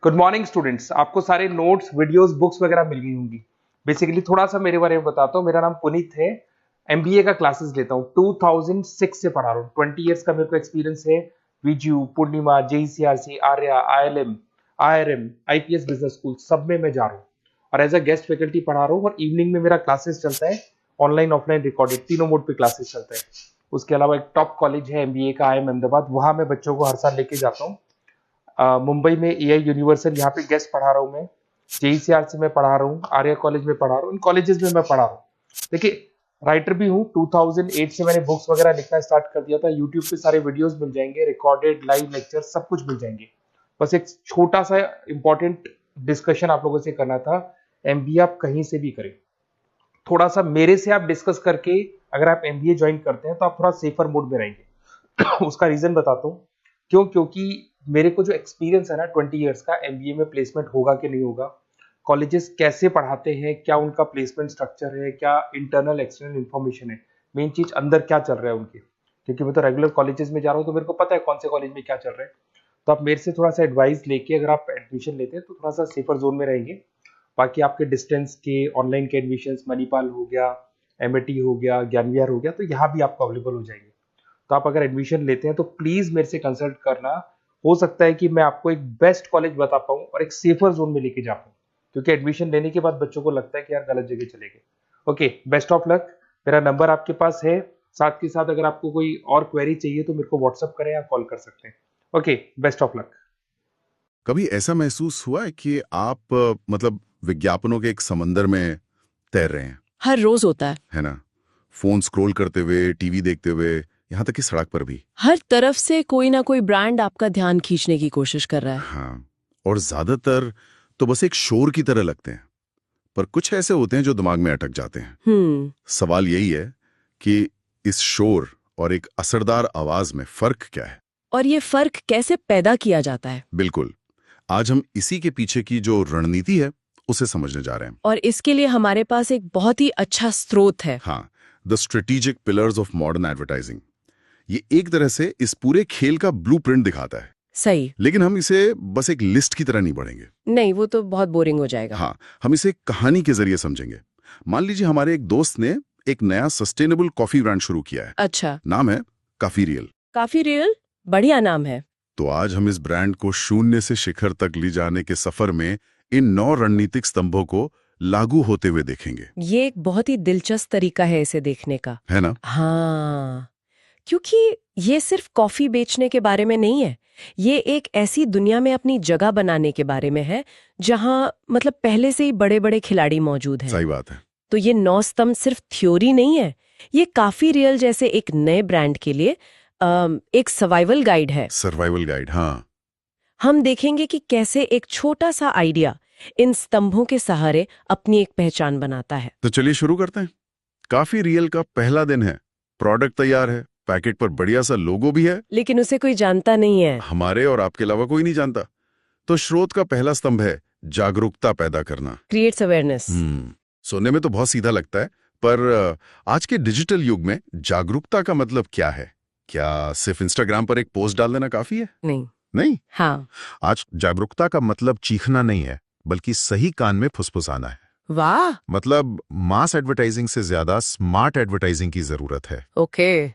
Good morning students. आपको सारे notes, videos, books वगैरह मिल गई होंगी। बेसिकली थोड़ा सा मेरे बारे में बताता हूँ। मेरा नाम पुनीत है। एमबीए का क्लासेस लेता हूँ। 2006 से पढ़ा रहा हूँ। 20 इयर्स का मेरे को एक्सपीरियंस है। वीजू, Poornima, JECRC, Arya, ILM, IRM, IPS business school, सब में मैं जा रहा हूँ और एज अ गेस्ट फैकल्टी पढ़ा रहा हूँ। और इवनिंग में मेरा क्लासेस चलता है, ऑनलाइन ऑफलाइन रिकॉर्डेड, तीनों मोड पे क्लासेस चलता है। उसके अलावा एक टॉप कॉलेज है एमबीए का, आईएम अहमदाबाद, वहां मैं बच्चों को हर साल लेके जाता हूँ। मुंबई में एआई यूनिवर्सल, यहाँ पे गेस्ट पढ़ा रहा हूँ मैं। जेईसीआरसी में पढ़ा रहा हूँ, आर्या कॉलेज में पढ़ा रहा हूँ। इन कॉलेजेस में मैं पढ़ा रहा हूँ। देखिए, राइटर भी हूँ। 2008 से मैंने बुक्स वगैरह लिखना स्टार्ट कर दिया था। यूट्यूब पे सारे वीडियोस मिल जाएंगे, रिकॉर्डेड लाइव लेक्चर सब कुछ मिल जाएंगे। बस एक छोटा सा इंपॉर्टेंट डिस्कशन आप लोगों से करना था। एमबीए आप कहीं से भी करें, थोड़ा सा मेरे से आप डिस्कस करके अगर आप एमबीए ज्वाइन करते हैं तो आप थोड़ा सेफर मोड में रहेंगे। उसका रीजन बताता हूँ क्यों। क्योंकि मेरे को जो एक्सपीरियंस है ना 20 इयर्स का, एमबीए में प्लेसमेंट होगा कि नहीं होगा, कॉलेजेस कैसे पढ़ाते हैं, क्या उनका प्लेसमेंट स्ट्रक्चर है, क्या इंटरनल एक्सटर्नल इन्फॉर्मेशन है, मेन चीज अंदर क्या चल रहा है उनके। क्योंकि मैं तो रेगुलर कॉलेजेस में जा रहा हूँ तो मेरे को पता है कौन से कॉलेज में क्या चल रहा है। तो आप मेरे से थोड़ा सा एडवाइस लेके अगर आप एडमिशन लेते हैं तो थोड़ा सा सेफर जोन में रहेंगे। बाकी आपके डिस्टेंस के ऑनलाइन के एडमिशन, मणिपाल हो गया, एमएटी हो गया, ज्ञान विहार हो गया, तो यहाँ भी आपको अवेलेबल हो जाएंगे। तो आप अगर एडमिशन लेते हैं तो प्लीज मेरे से कंसल्ट करना। हो सकता है कि मैं आपको एक बेस्ट कॉलेज बता पाऊं और एक सेफर जोन में लेके जा पाऊं। क्योंकि एडमिशन लेने के बाद बच्चों को लगता है कि यार गलत जगह चले गए। Okay, best of luck. मेरा नंबर आपके पास है। साथ के साथ अगर आपको कोई और क्वेरी चाहिए तो मेरे को व्हाट्सअप करें या कॉल कर सकते हैं। Okay, best of luck. कभी ऐसा महसूस हुआ है कि आप मतलब विज्ञापनों के एक समंदर में तैर रहे हैं? हर रोज होता है ना? फोन स्क्रॉल करते हुए, टीवी देखते हुए, यहाँ तक कि सड़क पर भी। हर तरफ से कोई ना कोई ब्रांड आपका ध्यान खींचने की कोशिश कर रहा है। हाँ, और ज्यादातर तो बस एक शोर की तरह लगते हैं, पर कुछ ऐसे होते हैं जो दिमाग में अटक जाते हैं। सवाल यही है कि इस शोर और एक असरदार आवाज में फर्क क्या है, और ये फर्क कैसे पैदा किया जाता है। बिल्कुल। आज हम इसी के पीछे की जो रणनीति है उसे समझने जा रहे हैं। और इसके लिए हमारे पास एक बहुत ही अच्छा स्रोत है। हाँ, the strategic pillars of modern advertising. ये एक तरह से इस पूरे खेल का ब्लूप्रिंट दिखाता है। सही। लेकिन हम इसे बस एक लिस्ट की तरह नहीं पढ़ेंगे। नहीं, वो तो बहुत बोरिंग हो जाएगा। हाँ, हम इसे एक कहानी के जरिए समझेंगे। मान लीजिए हमारे एक दोस्त ने एक नया सस्टेनेबल कॉफी ब्रांड शुरू किया है। अच्छा। नाम है काफी रियल। काफी रियल, बढ़िया नाम है। तो आज हम इस ब्रांड को शून्य से शिखर तक ले जाने के सफर में इन 9 रणनीतिक स्तंभों को लागू होते हुए देखेंगे। ये एक बहुत ही दिलचस्प तरीका है इसे देखने का, है ना? हाँ, क्योंकि ये सिर्फ कॉफी बेचने के बारे में नहीं है। ये एक ऐसी दुनिया में अपनी जगह बनाने के बारे में है जहां मतलब पहले से ही बड़े बड़े खिलाड़ी मौजूद हैं। सही बात है। तो ये 9 स्तंभ सिर्फ थ्योरी नहीं है, ये काफी रियल जैसे एक नए ब्रांड के लिए एक सर्वाइवल गाइड है। सर्वाइवल गाइड, हाँ। हम देखेंगे कि कैसे एक छोटा सा आइडिया इन स्तंभों के सहारे अपनी एक पहचान बनाता है। तो चलिए शुरू करते हैं। काफी रियल का पहला दिन है। प्रोडक्ट तैयार है, पैकेट पर बढ़िया सा लोगो भी है, लेकिन उसे कोई जानता नहीं है। हमारे और आपके अलावा कोई नहीं जानता। तो स्रोत का पहला स्तंभ है जागरूकता पैदा करना। Creates awareness. सुनने में तो बहुत सीधा लगता है, पर आज के डिजिटल युग में जागरूकता का मतलब क्या है? क्या सिर्फ इंस्टाग्राम पर एक पोस्ट डाल देना काफी है? नहीं। नहीं। हाँ। आज जागरूकता का मतलब चीखना नहीं है, बल्कि सही कान में फुसफुसाना है। वाह। मतलब मास एडवर्टाइजिंग से ज्यादा स्मार्ट एडवर्टाइजिंग की जरूरत है। ओके,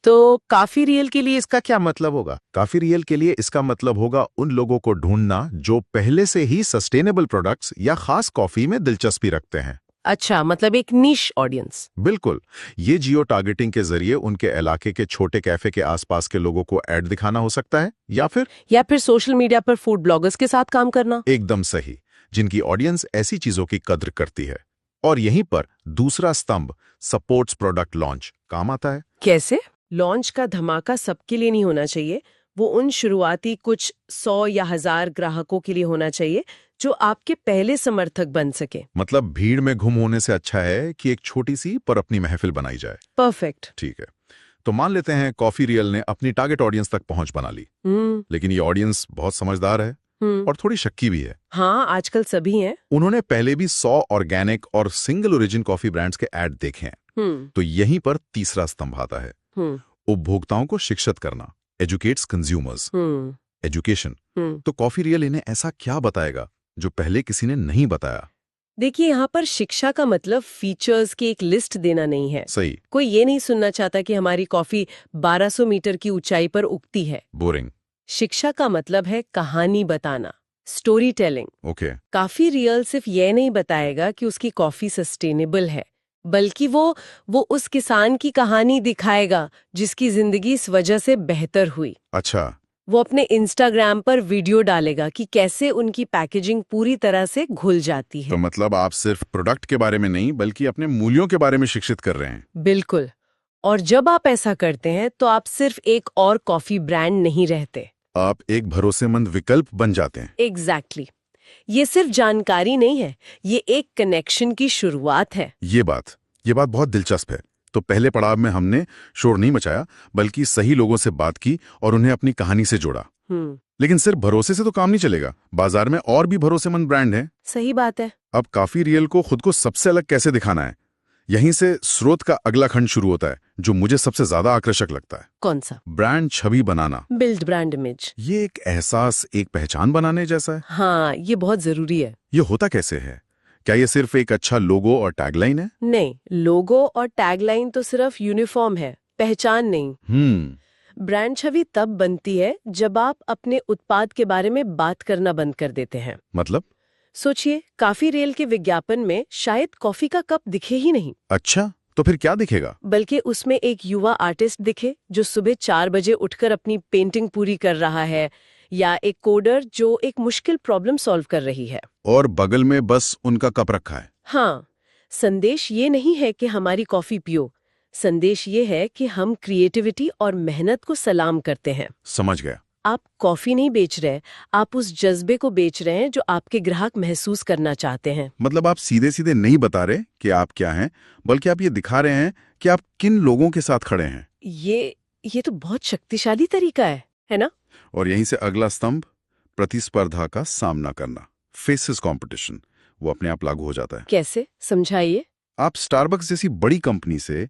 तो काफी रियल के लिए इसका क्या मतलब होगा? काफी रियल के लिए इसका मतलब होगा उन लोगों को ढूंढना जो पहले से ही सस्टेनेबल प्रोडक्ट्स या खास कॉफी में दिलचस्पी रखते हैं। अच्छा, मतलब एक निश ऑडियंस। बिल्कुल। ये जियो टारगेटिंग के जरिए उनके इलाके के छोटे कैफे के आसपास के लोगों को ऐड दिखाना हो सकता है, या फिर सोशल मीडिया पर फूड ब्लॉगर्स के साथ काम करना। एकदम सही, जिनकी ऑडियंस ऐसी चीजों की कद्र करती है। और यहीं पर दूसरा स्तंभ सपोर्ट्स प्रोडक्ट लॉन्च काम आता है। कैसे? लॉन्च का धमाका सबके लिए नहीं होना चाहिए, वो उन शुरुआती कुछ 100 या 1000 ग्राहकों के लिए होना चाहिए जो आपके पहले समर्थक बन सके। मतलब भीड़ में गुम होने से अच्छा है कि एक छोटी सी पर अपनी महफिल बनाई जाए। परफेक्ट। ठीक है, तो मान लेते हैं कॉफी रियल ने अपनी टारगेट ऑडियंस तक पहुंच बना ली। लेकिन ये ऑडियंस बहुत समझदार है और थोड़ी शक्की भी है। हाँ, आजकल सभी हैं। उन्होंने पहले भी 100 ऑर्गेनिक और सिंगल ओरिजिन कॉफी ब्रांड्स के ऐड देखे हैं। तो यहीं पर तीसरा स्तंभ आता है, उपभोक्ताओं को शिक्षित करना, एजुकेट्स कंज्यूमर्स। एजुकेशन। तो कॉफी रियल इन्हें ऐसा क्या बताएगा जो पहले किसी ने नहीं बताया? देखिए, यहाँ पर शिक्षा का मतलब फीचर्स की एक लिस्ट देना नहीं है। सही। कोई ये नहीं सुनना चाहता कि हमारी कॉफी 1200 मीटर की ऊंचाई पर उगती है। बोरिंग। शिक्षा का मतलब है कहानी बताना, स्टोरी टेलिंग। ओके। काफी रियल सिर्फ ये नहीं बताएगा कि उसकी कॉफी सस्टेनेबल है, बल्कि वो उस किसान की कहानी दिखाएगा जिसकी जिंदगी इस वजह से बेहतर हुई। अच्छा। वो अपने इंस्टाग्राम पर वीडियो डालेगा कि कैसे उनकी पैकेजिंग पूरी तरह से घुल जाती है। तो मतलब आप सिर्फ प्रोडक्ट के बारे में नहीं बल्कि अपने मूल्यों के बारे में शिक्षित कर रहे हैं। बिल्कुल। और जब आप ऐसा करते हैं तो आप सिर्फ एक और कॉफी ब्रांड नहीं रहते, आप एक भरोसेमंद विकल्प बन जाते हैं। एग्जैक्टली। ये सिर्फ जानकारी नहीं है, ये एक कनेक्शन की शुरुआत है। ये बात बहुत दिलचस्प है। तो पहले पड़ाव में हमने शोर नहीं मचाया बल्कि सही लोगों से बात की और उन्हें अपनी कहानी से जोड़ा। लेकिन सिर्फ भरोसे से तो काम नहीं चलेगा, बाजार में और भी भरोसेमंद ब्रांड हैं। सही बात है। अब कॉफी रियल को खुद को सबसे अलग कैसे दिखाना है, यहीं से स्रोत का अगला खंड शुरू होता है जो मुझे सबसे ज्यादा आकर्षक लगता है। कौन सा? ब्रांड छवि बनाना, बिल्ड ब्रांड इमेज। ये एक एहसास, एक पहचान बनाने जैसा है। हाँ, ये बहुत जरूरी है। ये होता कैसे है? क्या ये सिर्फ एक अच्छा लोगो और टैगलाइन है? नहीं, लोगो और टैगलाइन तो सिर्फ यूनिफॉर्म है, पहचान नहीं। ब्रांड छवि तब बनती है जब आप अपने उत्पाद के बारे में बात करना बंद कर देते हैं। मतलब? सोचिए, कॉफी रियल के विज्ञापन में शायद कॉफी का कप दिखे ही नहीं। अच्छा, तो फिर क्या दिखेगा? बल्कि उसमें एक युवा आर्टिस्ट दिखे जो सुबह 4 बजे उठकर अपनी पेंटिंग पूरी कर रहा है, या एक कोडर जो एक मुश्किल प्रॉब्लम सॉल्व कर रही है। और बगल में बस उनका कप रखा है। हाँ, संदेश ये नहीं है कि हमारी कॉफी पियो, संदेश ये है कि हम क्रिएटिविटी और मेहनत को सलाम करते हैं। समझ गया। आप कॉफी नहीं बेच रहे, आप उस जज्बे को बेच रहे हैं जो आपके ग्राहक महसूस करना चाहते हैं। मतलब आप सीधे सीधे नहीं बता रहे कि आप क्या हैं, बल्कि आप ये दिखा रहे हैं कि आप किन लोगों के साथ खड़े हैं। ये तो बहुत शक्तिशाली तरीका है ना? और यहीं से अगला स्तंभ, प्रतिस्पर्धा का सामना करना, फेसेस कंपटीशन, वो अपने आप लागू हो जाता है। कैसे, समझाइए। आप स्टारबक्स जैसी बड़ी कंपनी से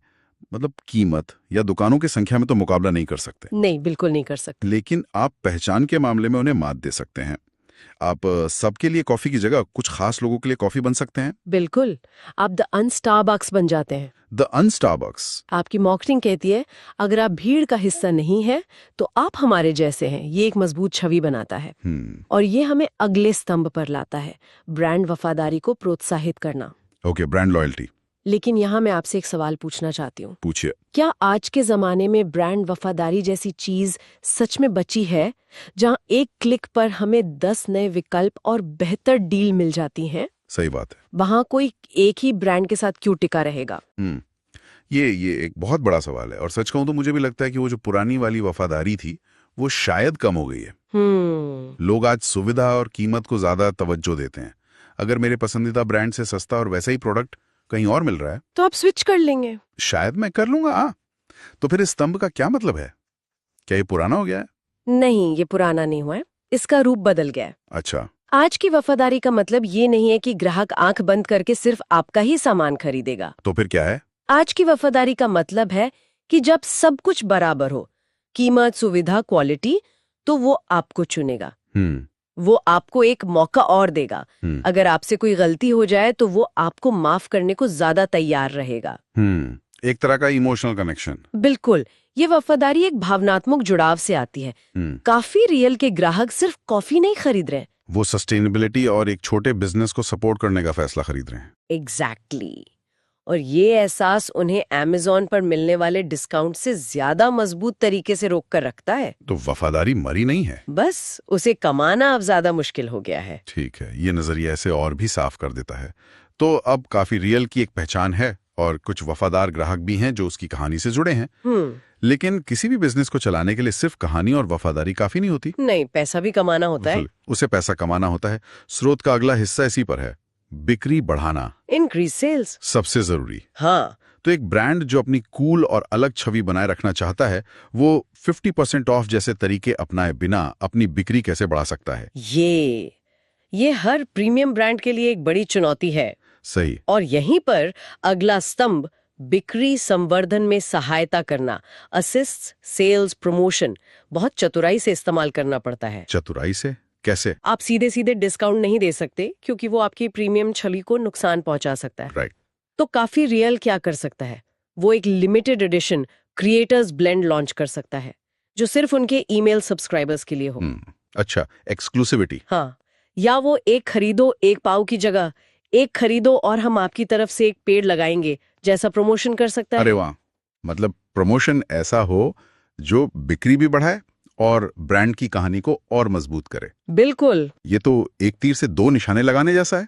मतलब कीमत या दुकानों की संख्या में तो मुकाबला नहीं कर सकते। नहीं, बिल्कुल नहीं कर सकते। लेकिन आप पहचान के मामले में उन्हें मात दे सकते हैं। आप सबके लिए कॉफी की जगह कुछ खास लोगों के लिए कॉफी बन सकते हैं। बिल्कुल, आप द अनस्टारबक्स बन जाते हैं। द अनस्टारबक्स। आपकी मार्केटिंग कहती है, अगर आप भीड़ का हिस्सा नहीं है तो आप हमारे जैसे हैं। ये एक मजबूत छवि बनाता है। और ये हमें अगले स्तंभ पर लाता है, ब्रांड वफादारी को प्रोत्साहित करना। Okay, brand loyalty. लेकिन यहाँ मैं आपसे एक सवाल पूछना चाहती हूँ। पूछिए। क्या आज के जमाने में ब्रांड वफादारी जैसी चीज सच में बची है, जहाँ एक क्लिक पर हमें 10 नए विकल्प और बेहतर डील मिल जाती हैं? सही बात है। वहाँ कोई एक ही ब्रांड के साथ क्यों टिका रहेगा? ये एक बहुत बड़ा सवाल है। और सच कहूं तो मुझे भी लगता है कि वो जो पुरानी वाली वफादारी थी वो शायद कम हो गई है। लोग आज सुविधा और कीमत को ज्यादा तवज्जो देते हैं। अगर मेरे पसंदीदा ब्रांड से सस्ता और वैसा ही प्रोडक्ट कहीं और मिल रहा है तो आप स्विच कर लेंगे। शायद मैं कर लूंगा। हाँ, तो फिर इस स्तंभ का क्या मतलब है? क्या ये पुराना हो गया है? नहीं, ये पुराना नहीं हुआ है, इसका रूप बदल गया है। अच्छा। आज की वफादारी का मतलब ये नहीं है कि ग्राहक आंख बंद करके सिर्फ आपका ही सामान खरीदेगा। तो फिर क्या है? आज की वफादारी का मतलब है कि जब सब कुछ बराबर हो, कीमत, सुविधा, क्वालिटी, तो वो आपको चुनेगा। वो आपको एक मौका और देगा। अगर आपसे कोई गलती हो जाए तो वो आपको माफ करने को ज्यादा तैयार रहेगा। एक तरह का इमोशनल कनेक्शन। बिल्कुल, ये वफादारी एक भावनात्मक जुड़ाव से आती है। कॉफी रियल के ग्राहक सिर्फ कॉफी नहीं खरीद रहे, वो सस्टेनेबिलिटी और एक छोटे बिजनेस को सपोर्ट करने का फैसला खरीद रहे हैं। एग्जैक्टली। और ये एहसास उन्हें अमेज़न पर मिलने वाले डिस्काउंट से ज्यादा मजबूत तरीके से रोक कर रखता है। तो वफादारी मरी नहीं है, बस उसे कमाना अब ज्यादा मुश्किल हो गया है। ठीक है, ये नजरिया ऐसे और भी साफ कर देता है। तो अब कॉफी रियल की एक पहचान है और कुछ वफादार ग्राहक भी हैं जो उसकी कहानी से जुड़े हैं। लेकिन किसी भी बिजनेस को चलाने के लिए सिर्फ कहानी और वफादारी काफी नहीं होती। नहीं, पैसा भी कमाना होता है। उसे पैसा कमाना होता है। स्रोत का अगला हिस्सा इसी पर है, बिक्री बढ़ाना, इंक्रीज सेल्स। सबसे जरूरी। हाँ, तो एक ब्रांड जो अपनी कूल और अलग छवि बनाए रखना चाहता है वो 50% ऑफ जैसे तरीके अपनाए बिना अपनी बिक्री कैसे बढ़ा सकता है? ये हर प्रीमियम ब्रांड के लिए एक बड़ी चुनौती है। सही। और यहीं पर अगला स्तंभ बिक्री संवर्धन में सहायता करना, असिस्ट, सेल्स, प्रमोशन, बहुत चतुराई से इस्तेमाल करना पड़ता है। चतुराई से कैसे? आप सीधे सीधे डिस्काउंट नहीं दे सकते क्योंकि वो आपकी प्रीमियम छवि को नुकसान पहुंचा सकता है। राइट। तो काफी रियल क्या कर सकता है, वो एक limited edition creators blend launch कर सकता है जो सिर्फ उनके ईमेल सब्सक्राइबर्स के लिए हो। अच्छा, एक्सक्लूसिविटी। हाँ, या वो एक खरीदो एक पाव की जगह एक खरीदो और हम आपकी तरफ से एक पेड़ लगाएंगे जैसा प्रमोशन कर सकता है। अरे वाह, मतलब प्रमोशन ऐसा हो जो बिक्री भी बढ़ाए और ब्रांड की कहानी को और मजबूत करे। बिल्कुल। ये तो एक तीर से दो निशाने लगाने जैसा है।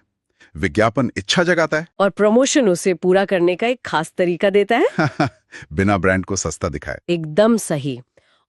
विज्ञापन इच्छा जगाता है और प्रमोशन उसे पूरा करने का एक खास तरीका देता है। बिना ब्रांड को सस्ता दिखाए। एकदम सही।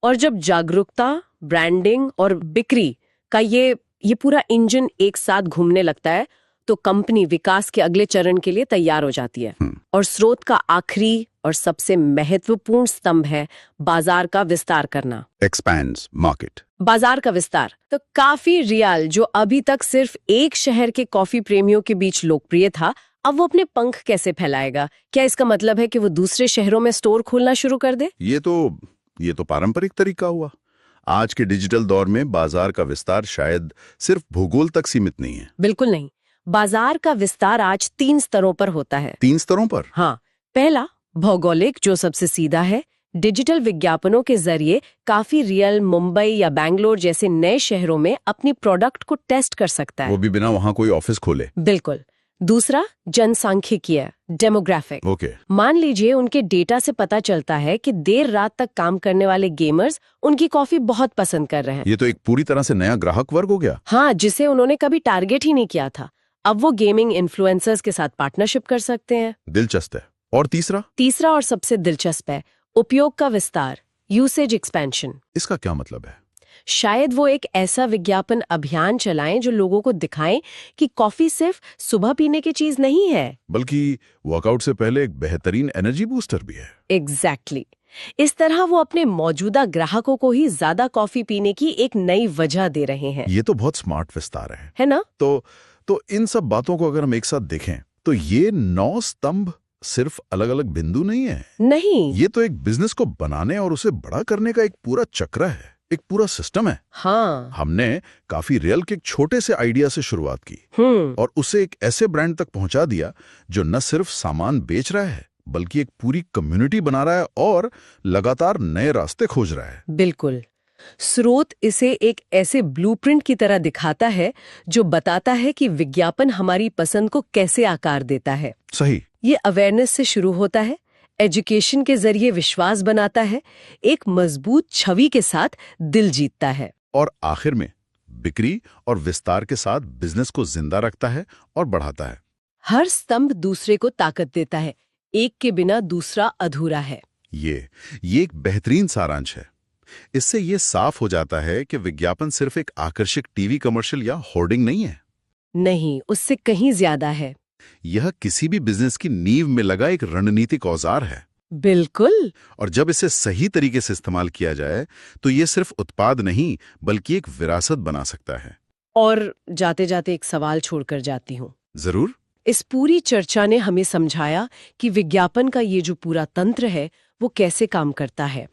और जब जागरूकता, ब्रांडिंग और बिक्री का ये पूरा इंजन एक साथ घूमने लगता है तो कंपनी विकास के अगले चरण के लिए तैयार हो जाती है। और स्रोत का आखिरी और सबसे महत्वपूर्ण स्तंभ है बाजार का विस्तार करना। Expands market. बाजार का विस्तार तो काफी रियल, जो अभी तक सिर्फ एक शहर के कॉफी प्रेमियों के बीच लोकप्रिय था, अब वो अपने पंख कैसे फैलाएगा? क्या इसका मतलब है कि वो दूसरे शहरों में स्टोर खोलना शुरू कर दे? ये तो पारंपरिक तरीका हुआ। आज के डिजिटल दौर में बाजार का विस्तार शायद सिर्फ भूगोल तक सीमित नहीं है। बिल्कुल नहीं। बाजार का विस्तार आज 3 स्तरों पर होता है। 3 स्तरों पर? हाँ, पहला भौगोलिक, जो सबसे सीधा है। डिजिटल विज्ञापनों के जरिए काफी रियल मुंबई या बैंगलोर जैसे नए शहरों में अपनी प्रोडक्ट को टेस्ट कर सकता है, वो भी बिना वहां कोई ऑफिस खोले। बिल्कुल। दूसरा जनसांख्यिकीय, डेमोग्राफिक। ओके। मान लीजिए उनके डेटा से पता चलता है कि देर रात तक काम करने वाले गेमर्स उनकी कॉफी बहुत पसंद कर रहे हैं। ये तो एक पूरी तरह से नया ग्राहक वर्ग हो गया। हाँ, जिसे उन्होंने कभी टारगेट ही नहीं किया था। अब वो गेमिंग इन्फ्लुएंसर्स के साथ पार्टनरशिप कर सकते हैं। दिलचस्प है। और तीसरा और सबसे दिलचस्प है उपयोग का विस्तार, यूसेज एक्सपेंशन। इसका क्या मतलब है? शायद वो एक ऐसा विज्ञापन अभियान चलाएं जो लोगों को दिखाएं कि कॉफी सिर्फ सुबह पीने की चीज नहीं है, बल्कि वर्कआउट से पहले एक बेहतरीन एनर्जी बूस्टर भी है। एग्जैक्टली। इस तरह वो अपने मौजूदा ग्राहकों को ही ज्यादा कॉफी पीने की एक नई वजह दे रहे हैं। ये तो बहुत स्मार्ट विस्तार है ना? तो इन सब बातों को अगर हम एक साथ देखें तो ये 9 स्तंभ सिर्फ अलग अलग बिंदु नहीं है। नहीं, ये तो एक बिजनेस को बनाने और उसे बड़ा करने का एक पूरा चक्र है, एक पूरा सिस्टम है। हाँ। हमने काफी रियल के एक छोटे से आइडिया से शुरुआत की और उसे एक ऐसे ब्रांड तक पहुंचा दिया जो न सिर्फ सामान बेच रहा है बल्कि एक पूरी कम्युनिटी बना रहा है और लगातार नए रास्ते खोज रहा है। बिल्कुल। स्रोत इसे एक ऐसे ब्लूप्रिंट की तरह दिखाता है जो बताता है कि विज्ञापन हमारी पसंद को कैसे आकार देता है। सही। ये अवेयरनेस से शुरू होता है, एजुकेशन के जरिए विश्वास बनाता है, एक मजबूत छवि के साथ दिल जीतता है, और आखिर में बिक्री और विस्तार के साथ बिजनेस को जिंदा रखता है और बढ़ाता है। हर स्तंभ दूसरे को ताकत देता है, एक के बिना दूसरा अधूरा है। ये एक बेहतरीन सारांश है। इससे ये साफ हो जाता है कि विज्ञापन सिर्फ एक आकर्षक टीवी कमर्शियल या होर्डिंग नहीं है। नहीं, उससे कहीं ज्यादा है। यह किसी भी बिजनेस की नींव में लगा एक रणनीतिक औजार है। बिल्कुल। और जब इसे सही तरीके से इस्तेमाल किया जाए तो ये सिर्फ उत्पाद नहीं बल्कि एक विरासत बना सकता है। और जाते जाते एक सवाल छोड़कर जाती हूँ। जरूर। इस पूरी चर्चा ने हमें समझाया कि विज्ञापन का ये जो पूरा तंत्र है वो कैसे काम करता है।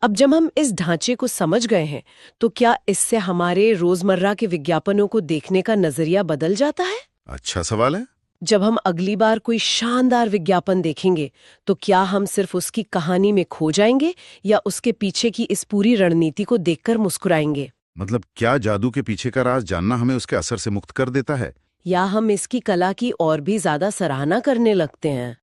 अब जब हम इस ढांचे को समझ गए हैं तो क्या इससे हमारे रोजमर्रा के विज्ञापनों को देखने का नजरिया बदल जाता है? अच्छा सवाल है। जब हम अगली बार कोई शानदार विज्ञापन देखेंगे तो क्या हम सिर्फ उसकी कहानी में खो जाएंगे या उसके पीछे की इस पूरी रणनीति को देखकर मुस्कुराएंगे? मतलब क्या जादू के पीछे का राज जानना हमें उसके असर से मुक्त कर देता है, या हम इसकी कला की और भी ज्यादा सराहना करने लगते हैं?